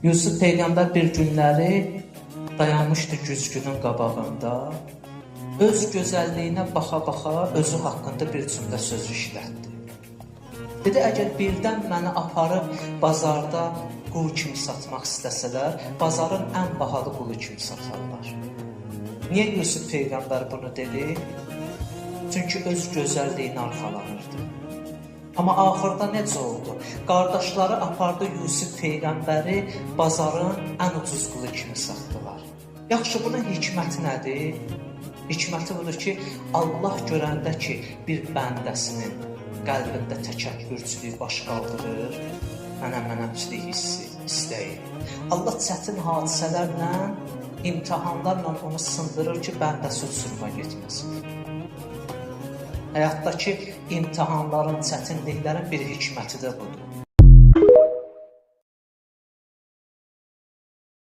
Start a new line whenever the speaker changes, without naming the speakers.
Yusuf Peyğəmbər bir günləri dayanmışdı güzgünün qabağında. Öz gözəlliyinə baxa-baxa özü haqqında bir cümlə söz işlətdi. Dedi, əgər birdən məni aparıb bazarda qul kimi satmaq istəsələr, bazarın ən bahalı qulu kimi satarlar. Niyə Yusuf Peyğəmbər bunu dedi? Çünki öz gözəlliyini arxalanırdı. Amma axırda necə oldu? Qardaşları apardı Yusuf Peyğəmbəri bazarın ən ucuz qulu kimi satdılar. Yaxşı, bunun hikməti nədir? Hikməti budur ki, Allah görəndə ki, bir bəndəsinin qəlbində təkəbbürçülük baş qaldırır, mənəmçilik hissi, istəyi. Allah çətin hadisələrlə, imtahanlarla onu sındırır ki, bəndəsi uçuruma getməsin. Həyatdakı imtahanların, çətinliklərin bir hikməti də budur.